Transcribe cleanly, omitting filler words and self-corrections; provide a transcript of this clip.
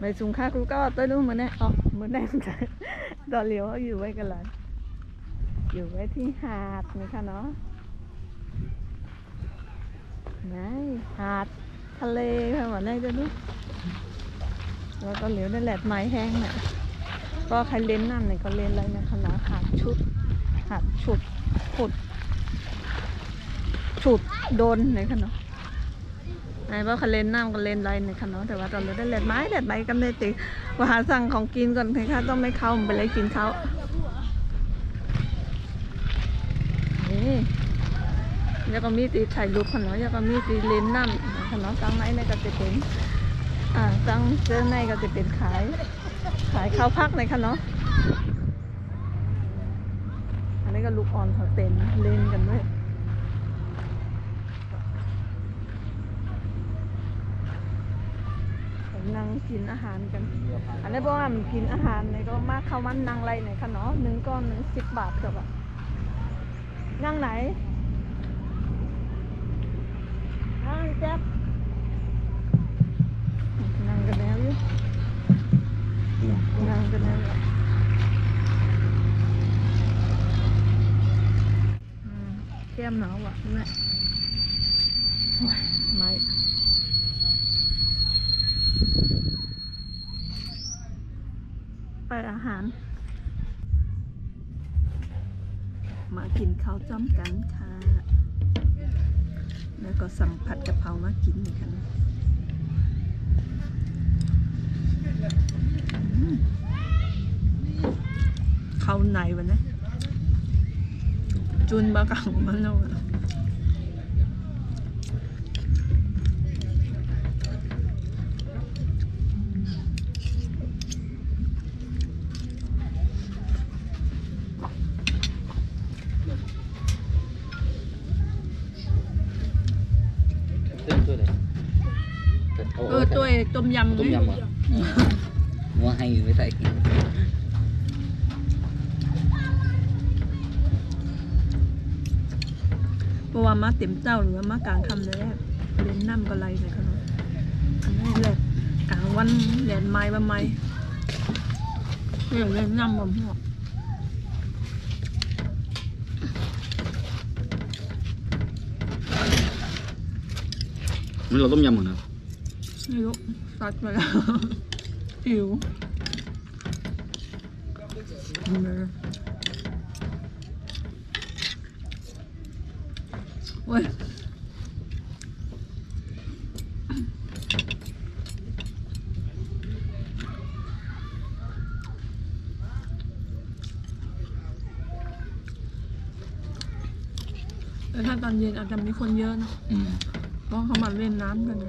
mày xuống khác cũng có tới luôn mà nè mới đây đò liều họอยู่ไว้กันเลยอยู่ไว้ที่หาดนะคะเนาะนี่หาดทะเลค่ะวันนี้ด้วยแล้วก็เหลียวได้แหลดไม้แห้งน่ะก็ใครเล่นน้ำเนี่ยก็เล่นอะไรนะคะเนาะหาดฉุดฉุดโดนนะคะเนาะไอ้ว่าเขาเล่นน้ำก็เล่นไรนะคะเนาะแต่ว่าตอนนี้ได้แหลดไม้กันเลยติว่าหาสั่งของกินก่อนค่ะต้องไม่เข้าไปเลยกินเขานี่แล้วก็มีตีถ่ายรูปขนาดแล้วก็มีตีเล่นน้ำขนาดตั้งไหนในก็จะเป็นตั้งเจ้าในก็จะเป็นขายข้าวพักในค่ะเนาะอันนี้ก็ลูกอ่อนเขาเต็มเล่นกันด้วยนั่งกินอาหารกันอันนี้บอกว่ามันกินอาหารในก็มากเข้ามันนั่งไรในค่ะเนาะ1 ก้อน10 บาทครับอะนั่งไหนนั่งแจ๊บนั่งกันแล้วอยู่นั่งกันแล้วแก้มหนาวอ่ะนี่ไม่ไปอาหารมากินข้าวจ้อมกันค่ะแล้วก็สั่งผัดกะเพรามากินนี่ค่ะข้าวในวันนี้จุนบะกังมันเอาตัวต้มยำเหรอมัวให้ไม่ใส่กินเพราะว่ามาเต็มเจ้าหรือว่ามากลางคำเลยเล่นน้ำก็ไรเลยค่ะเนาะอันนี้แหละกลางวันเล่นไม้บะไม้เล่นน้ำบะหัวมันเราต้มยำเหรอนะไม่รู้ตัดไปแล้วหิวเว้ยแต่ถ้าตอนเย็นอาจจะมีคนเยอะนะเพราะเขามาเล่นน้ำกัน